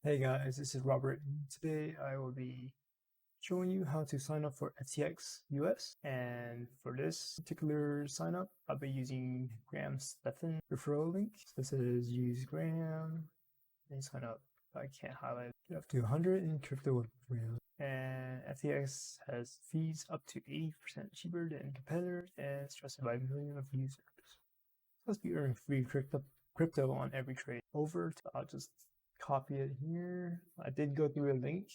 Hey guys, this is Robert, and today I will be showing you how to sign up for FTX US. And for this particular sign up, I'll be using Graham's Stephan referral link. So this is use Graham and sign up. I can't highlight it. Up to 100 in crypto with Graham. And FTX has fees up to 80% cheaper than competitors and it's trusted by millions of users. Let's be earning free crypto on every trade. I'll just copy it here. I did go through a link,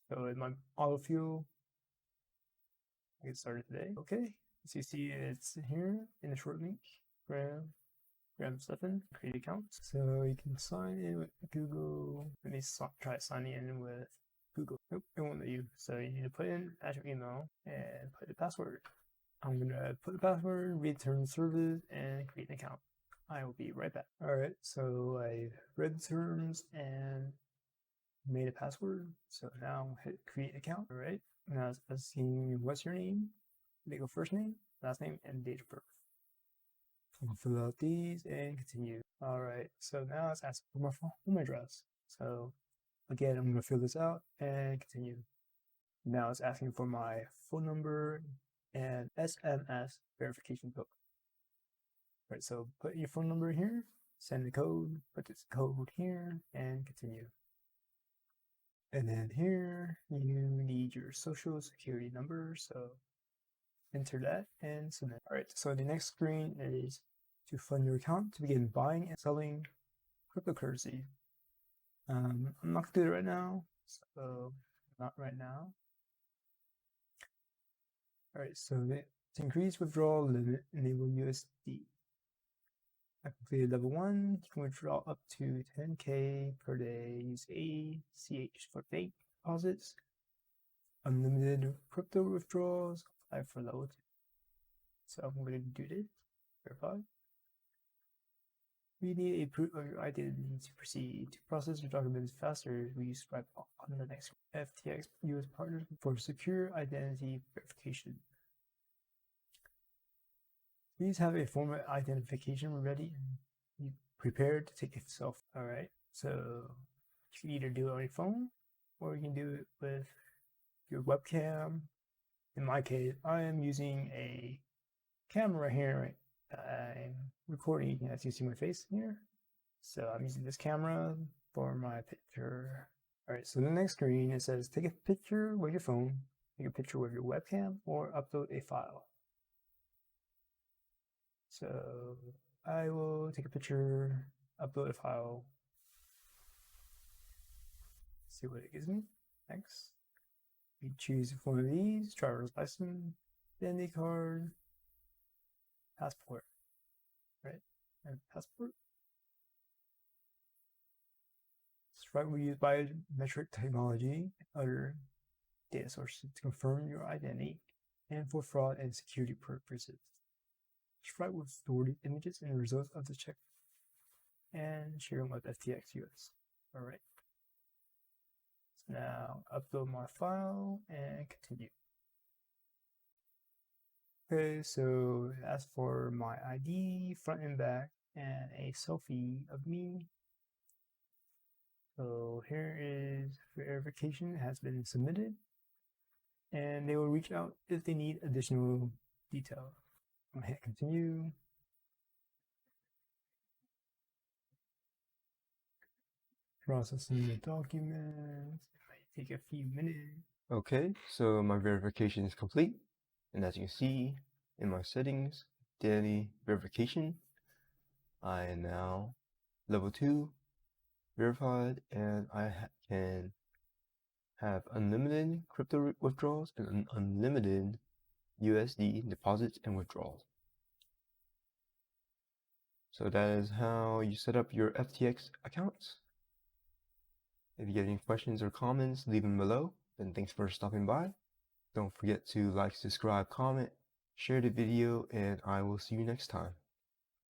so in my autofill, I get started today. Okay, as you see, it's here in the short link. Graham Stephan, create accounts. So you can sign in with Google. Let me try signing in with Google. Nope, it won't let you. So you need to put in your email and put the password. I'm gonna put the password, read terms of service, and create an account. I will be right back. Alright, so I read the terms and made a password. So now hit create account. Alright, now it's asking what's your name, legal first name, last name, and date of birth. I'll fill out these and continue. Alright, so now it's asking for my home address. So again, I'm gonna fill this out and continue. Now it's asking for my phone number and SMS verification code. Right, so put your phone number here, send the code, put this code here, and continue. And then here, you need your social security number, so enter that and submit. All right, so the next screen is to fund your account to begin buying and selling cryptocurrency. I'm not gonna do it right now, so not right now. All right, so to increase withdrawal limit, enable USD. I completed level 1. You can withdraw up to 10K per day. Use ACH for fake deposits. Unlimited crypto withdrawals. Apply for level 2. So I'm going to do this. Verify. We need a proof of your identity to proceed. To process your documents faster, we use swipe on the next FTX US partners for secure identity verification. Please have a form of identification ready and be prepared to take a selfie. Alright, so you can either do it on your phone or you can do it with your webcam. In my case, I am using a camera here. I'm recording, as you see my face here. So I'm using this camera for my picture. Alright, so the next screen, it says take a picture with your phone, take a picture with your webcam, or upload a file. So I will take a picture, upload a file, see what it gives me. Next, you choose one of these: driver's license, identity card, passport, right? And passport. Stripe will use biometric technology and other data sources to confirm your identity and for fraud and security purposes. Stripe will store the images and results of the check and share them with FTX US. Alright. So now upload my file and continue. Okay, so as for my ID, front and back, and a selfie of me. So here is verification has been submitted, and they will reach out if they need additional detail. I'm gonna hit continue. Processing the documents. It might take a few minutes. Okay, so my verification is complete. And as you can see in my settings, daily verification, I am now level 2 verified, and I can have unlimited crypto withdrawals and unlimited USD deposits and withdrawals. So that is how you set up your FTX accounts. If you get any questions or comments, leave them below. Then thanks for stopping by. Don't forget to like, subscribe, comment, share the video, and I will see you next time.